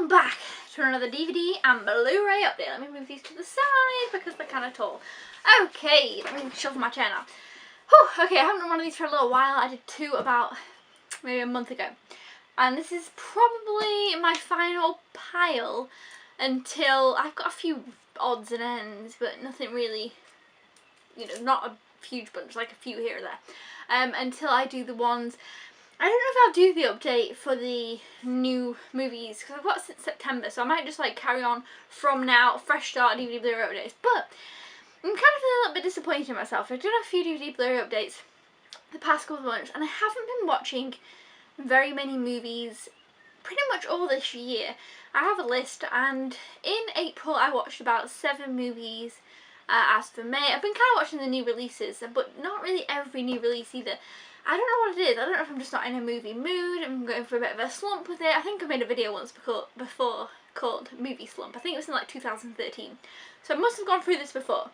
welcome back to another DVD and Blu-ray update. Let me move these to the side because they're kind of tall. Okay, let me shuffle my chair now. Whew, okay, I haven't done one of these for a little while. I did two about maybe a month ago. And this is probably my final pile until I've got a few odds and ends, but nothing really, you know, not a huge bunch, like a few here or there. Until I do the ones. I don't know if I'll do the update for the new movies because I've got it since September, so I might just like carry on from now, fresh start DVD Blu-ray updates. But I'm kind of a little bit disappointed in myself. I've done a few DVD Blu-ray updates the past couple of months, and I haven't been watching very many movies pretty much all this year. I have a list, and in April I watched about 7 movies. As for May, I've been kind of watching the new releases, but not really every new release either. I don't know what it is. I don't know if I'm just not in a movie mood. I'm going for a bit of a slump with it. I think I made a video once before called Movie Slump. I think it was in like 2013. So I must have gone through this before.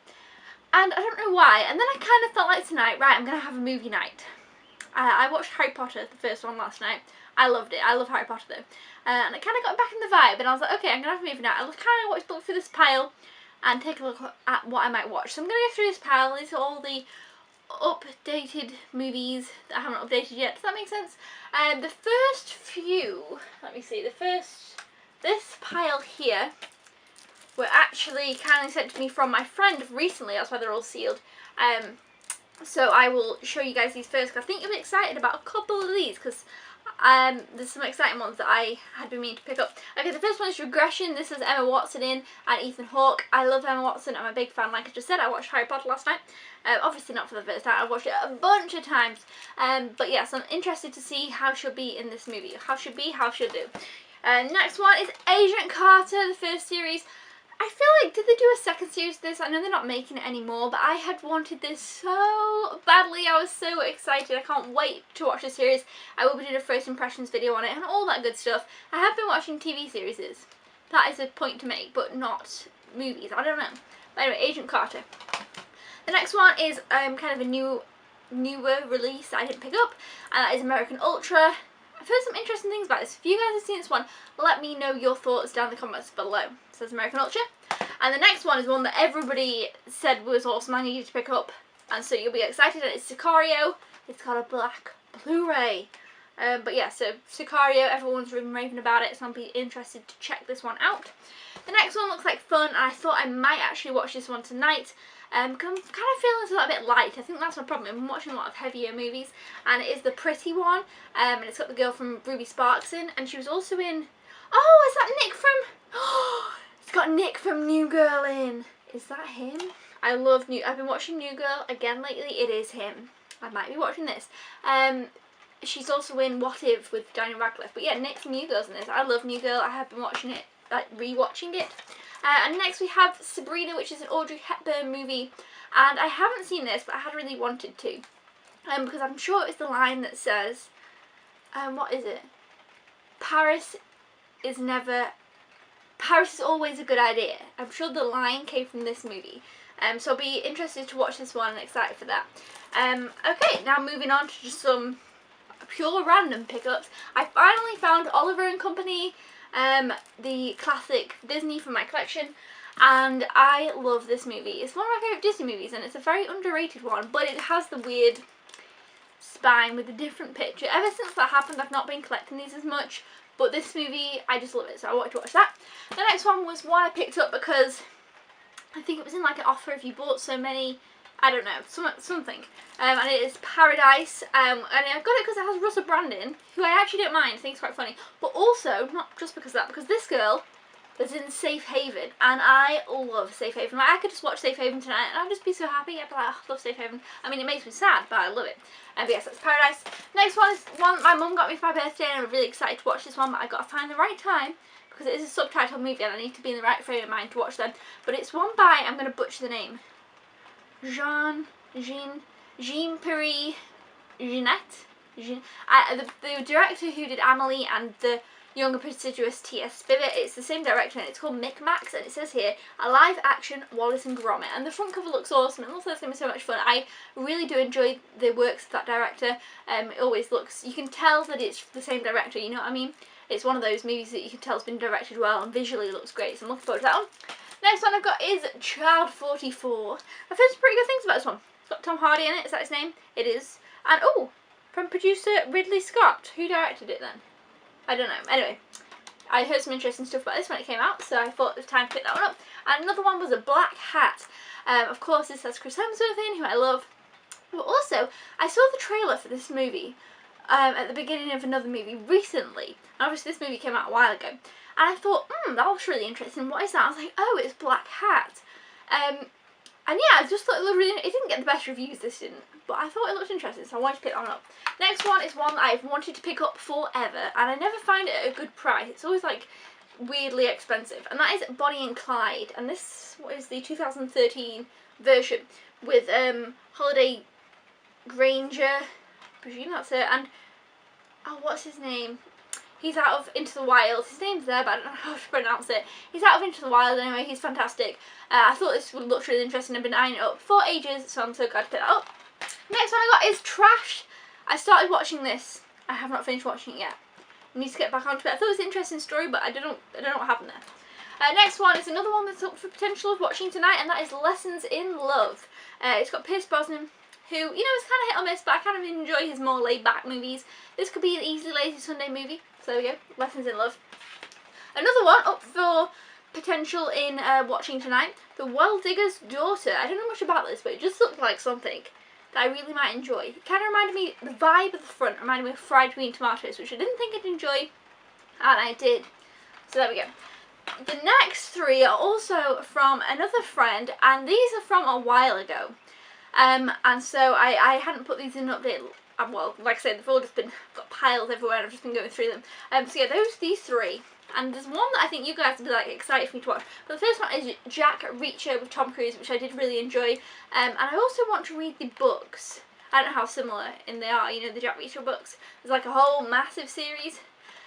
And I don't know why. And then I kind of felt like tonight, right, I'm going to have a movie night. I watched Harry Potter, the first one, last night. I loved it. I love Harry Potter though. And it kind of got back in the vibe. And I was like, okay, I'm going to have a movie night. I was kind of look through this pile and take a look at what I might watch. So I'm going to go through this pile. These are all the updated movies that I haven't updated yet. Does that make sense? The first few, let me see, this pile here were actually kindly sent to me from my friend recently. That's why they're all sealed. So I will show you guys these first because I think you'll be excited about a couple of these because there's some exciting ones that I had been meaning to pick up. Okay, the first one is Regression. This is Emma Watson in and Ethan Hawke. I love Emma Watson. I'm a big fan. Like I just said, I watched Harry Potter last night. Obviously not for the first time. I watched it a bunch of times. But yes, I'm interested to see how she'll be in this movie. How she'll be, how she'll do. Next one is Agent Carter, the first series. I feel like, did they do a second series of this? I know they're not making it anymore, but I had wanted this so badly. I was so excited. I can't wait to watch the series. I will be doing a first impressions video on it and all that good stuff. I have been watching TV series. That is a point to make, but not movies. I don't know. But anyway, Agent Carter. The next one is kind of a newer release that I didn't pick up, and that is American Ultra. I've heard some interesting things about this. If you guys have seen this one, let me know your thoughts down in the comments below. So that's American Ultra. And the next one is one that everybody said was awesome. I needed to pick up, and so you'll be excited. And it's Sicario. It's got a black Blu-ray. But yeah, so Sicario, everyone's been raving about it, so I'll be interested to check this one out. The next one looks like fun, and I thought I might actually watch this one tonight. Because I'm kind of feeling it's a little bit light. I think that's my problem. I'm watching a lot of heavier movies, and it is The Pretty One, and it's got the girl from Ruby Sparks in, and she was also in, oh, is that Nick from, oh, it's got Nick from New Girl in. Is that him? I've been watching New Girl again lately. It is him. I might be watching this. She's also in What If with Daniel Radcliffe, but yeah, Nick from New Girl's in this. I love New Girl. I have been watching it, like rewatching it. And next we have Sabrina, which is an Audrey Hepburn movie, and I haven't seen this, but I had really wanted to, because I'm sure it's the line that says, what is it? Paris is always a good idea. I'm sure the line came from this movie, so I'll be interested to watch this one and excited for that. Okay, now moving on to just some pure random pickups. I finally found Oliver and Company, the classic Disney from my collection, and I love this movie. It's one of my favourite Disney movies, and it's a very underrated one, but it has the weird spine with a different picture. Ever since that happened, I've not been collecting these as much, but this movie, I just love it, so I wanted to watch that. The next one was one I picked up because I think it was in like an offer if you bought so many, I don't know, something. And it is Paradise, and I got it because it has Russell Brand in, who I actually don't mind, I think it's quite funny, but also, not just because of that, because this girl is in Safe Haven, and I love Safe Haven. Like, I could just watch Safe Haven tonight, and I'd just be so happy. I'd be like, oh, I love Safe Haven. I mean, it makes me sad, but I love it. But yes, that's Paradise. Next one is one my mum got me for my birthday, and I'm really excited to watch this one, but I've got to find the right time, because it is a subtitled movie, and I need to be in the right frame of mind to watch them. But it's one by, I'm going to butcher the name, Jean-Pierre Jeunet. The director who did Amelie and the young and prestigious T.S. Spivet. It's the same director, and it's called Micmacs, and it says here, a live action Wallace and Gromit. And the front cover looks awesome, and also it's going to be so much fun. I really do enjoy the works of that director. It always looks, you can tell that it's the same director, you know what I mean? it's one of those movies that you can tell has been directed well and visually looks great, so I'm looking forward to that one. Next one I've got is Child 44. I've heard some pretty good things about this one. It's got Tom Hardy in it, is that his name? It is. And oh, from producer Ridley Scott. Who directed it then? I don't know. Anyway, I heard some interesting stuff about this when it came out, so I thought it was time to pick that one up. And another one was A Black Hat. Of course, this has Chris Hemsworth in, who I love. But also, I saw the trailer for this movie at the beginning of another movie recently. And obviously this movie came out a while ago. And I thought, that looks really interesting. What is that? I was like, oh, it's Black Hat. And yeah, I just thought it looked really... It didn't get the best reviews, this didn't. But I thought it looked interesting, so I wanted to pick that one up. Next one is one that I've wanted to pick up forever. And I never find it at a good price. It's always like weirdly expensive. And that is Bonnie and Clyde. And this is the 2013 version with Holiday Granger. I presume that's it. And, oh, what's his name? He's out of Into the Wild. His name's there, but I don't know how to pronounce it. He's out of Into the Wild anyway. He's fantastic. I thought this would look really interesting. I've been eyeing it up for ages, so I'm so glad to pick that up. Next one I got is Trash. I started watching this. I have not finished watching it yet. I need to get back onto it. I thought it was an interesting story, but I don't know what happened there. Next one is another one that's up for potential of watching tonight, and that is Lessons in Love. It's got Pierce Brosnan, who, you know, is kind of hit or miss, but I kind of enjoy his more laid-back movies. This could be an easy lazy Sunday movie. So there we go, Lessons in Love. Another one up for potential in watching tonight, The Well Digger's Daughter. I don't know much about this, but it just looked like something that I really might enjoy. It kind of reminded me, the vibe of the front reminded me of Fried Green Tomatoes, which I didn't think I'd enjoy, and I did. So there we go. The next three are also from another friend, and these are from a while ago. And so I hadn't put these in an update. Well, like I said, they've all just got piles everywhere, and I've just been going through them. So yeah, these three. And there's one that I think you guys would be like excited for me to watch. But the first one is Jack Reacher with Tom Cruise, which I did really enjoy. And I also want to read the books. I don't know how similar they are, you know, the Jack Reacher books. There's like a whole massive series.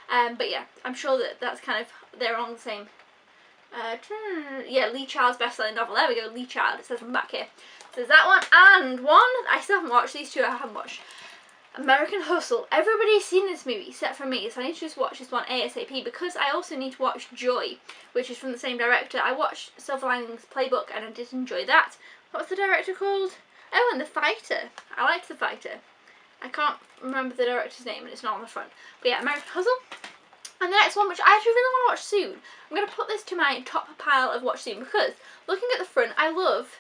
But yeah, I'm sure that that's kind of, they're on the same. Yeah, Lee Child's best-selling novel. There we go, Lee Child. It says on the back here. So there's that one, and one I still haven't watched. These two I haven't watched. American Hustle. Everybody's seen this movie except for me, so I need to just watch this one ASAP, because I also need to watch Joy, which is from the same director. I watched Silver Linings Playbook and I did enjoy that. What's the director called? Oh, and The Fighter. I liked The Fighter. I can't remember the director's name and it's not on the front. But yeah, American Hustle. And the next one, which I actually really want to watch soon, I'm going to put this to my top pile of watch soon, because looking at the front, I love...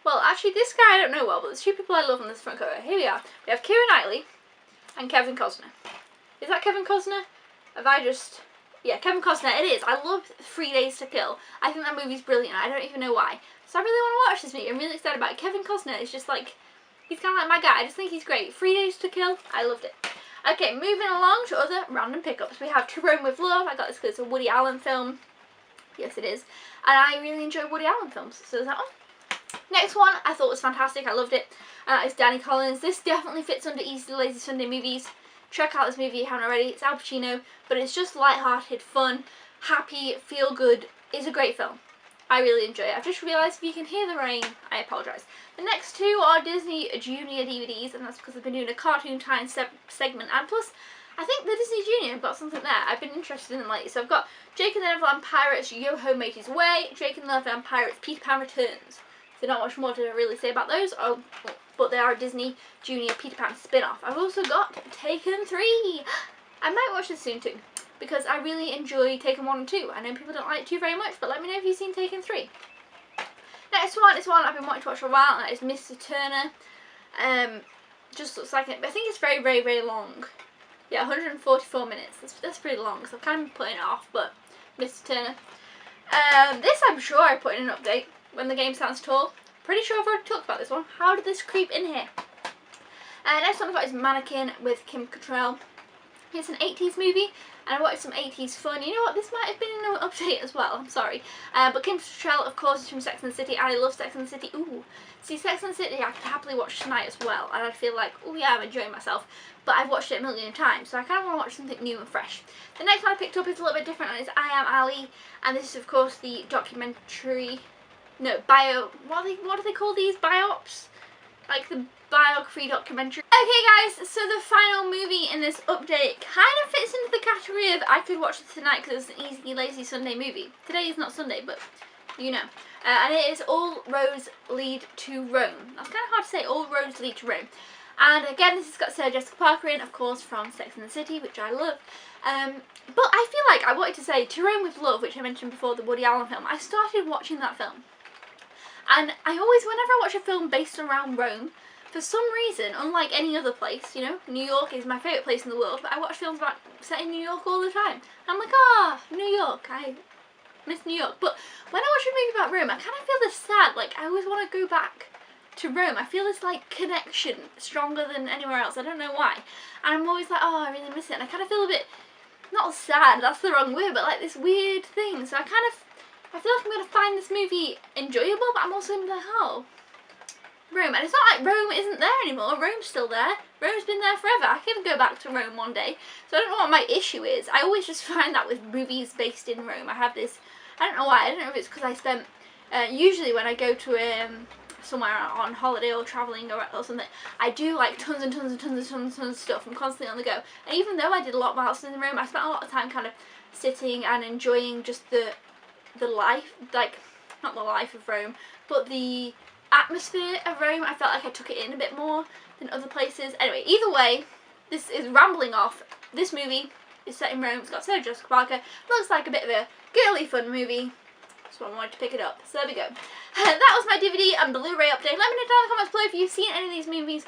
Well, actually, this guy I don't know well, but there's two people I love on this front cover. Here we are. We have Keira Knightley and Kevin Costner. Is that Kevin Costner? Have I just... Yeah, Kevin Costner, it is. I love 3 Days to Kill. I think that movie's brilliant. I don't even know why. So I really want to watch this movie. I'm really excited about it. Kevin Costner is just like... He's kind of like my guy. I just think he's great. 3 Days to Kill. I loved it. Okay, moving along to other random pickups. We have To Rome with Love. I got this because it's a Woody Allen film. Yes, it is. And I really enjoy Woody Allen films. So there's that one. Next one I thought was fantastic. I loved it. It's Danny Collins. This definitely fits under Easy Lazy Sunday movies. Check out this movie if you haven't already. It's Al Pacino, but it's just light-hearted, fun, happy, feel good. It's a great film. I really enjoy it. I've just realised if you can hear the rain, I apologise. The next two are Disney Junior DVDs, and that's because I've been doing a Cartoon Time segment, and plus I think the Disney Junior have got something there. I've been interested in them lately. So I've got Jake and the Neverland Pirates, Yo-Ho Made His Way, Jake and the Neverland Pirates, Peter Pan Returns. So not much more to really say about those, but they are a Disney Junior Peter Pan spin-off. I've also got Taken 3. I might watch this soon too, because I really enjoy Taken 1 and 2. I know people don't like 2 very much, but let me know if you've seen Taken 3. Next one is one I've been wanting to watch for a while, and that is Mr. Turner. Just looks like it, but I think it's very, very, very long. Yeah, 144 minutes. That's pretty long, so I've kind of been putting it off, but Mr. Turner. This I'm sure I put in an update when the game sounds tall. Pretty sure I've already talked about this one. How did this creep in here? Next one I've got is Mannequin with Kim Cattrall. It's an 80s movie, and I watched some 80s fun. You know what, this might have been an update as well, I'm sorry. But Kim Cattrall, of course, is from Sex and the City, and I love Sex and the City. Ooh, see, Sex and the City I could happily watch tonight as well, and I'd feel like, oh yeah, I'm enjoying myself. But I've watched it a million times, so I kind of want to watch something new and fresh. The next one I picked up is a little bit different, and it's I Am Ali, and this is, of course, the documentary... No, what do they call these? Biops? Like the biography documentary. Okay guys, so the final movie in this update kind of fits into the category of I could watch it tonight because it's an easy, lazy Sunday movie. Today is not Sunday, but you know. And it is All Roads Lead to Rome. That's kind of hard to say, All Roads Lead to Rome. And again, this has got Sarah Jessica Parker in, of course, from Sex and the City, which I love. But I feel like I wanted to say To Rome with Love, which I mentioned before, the Woody Allen film. I started watching that film. And I always, whenever I watch a film based around Rome, for some reason, unlike any other place, you know, New York is my favourite place in the world, but I watch films set in New York all the time. I'm like, New York, I miss New York. But when I watch a movie about Rome, I kind of feel this sad, like I always want to go back to Rome. I feel this like connection stronger than anywhere else. I don't know why. And I'm always like, I really miss it. And I kind of feel a bit, not sad, that's the wrong word, but like this weird thing. So I feel like I'm going to find this movie enjoyable, but I'm also going to be like, Rome. And it's not like Rome isn't there anymore. Rome's still there. Rome's been there forever. I can go back to Rome one day. So I don't know what my issue is. I always just find that with movies based in Rome. I have this, I don't know why. I don't know if it's because I spent, usually when I go to somewhere on holiday or travelling or something, I do like tons and tons and tons and tons of stuff. I'm constantly on the go. And even though I did a lot of miles in Rome, I spent a lot of time kind of sitting and enjoying just the life, like, not the life of Rome, but the atmosphere of Rome. I felt like I took it in a bit more than other places. Anyway, either way, this is rambling off. This movie is set in Rome. It's got Sarah Jessica Parker. Looks like a bit of a girly fun movie. So I wanted to pick it up. So there we go. That was my DVD and Blu-ray update. Let me know down in the comments below if you've seen any of these movies.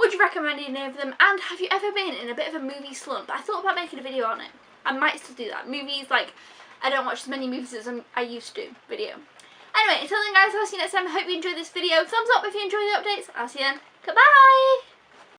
Would you recommend any of them? And have you ever been in a bit of a movie slump? I thought about making a video on it. I might still do that. Movies, like, I don't watch as many movies as I used to video. Anyway, until then guys, I'll see you next time. I hope you enjoyed this video. Thumbs up if you enjoyed the updates. I'll see you then. Goodbye!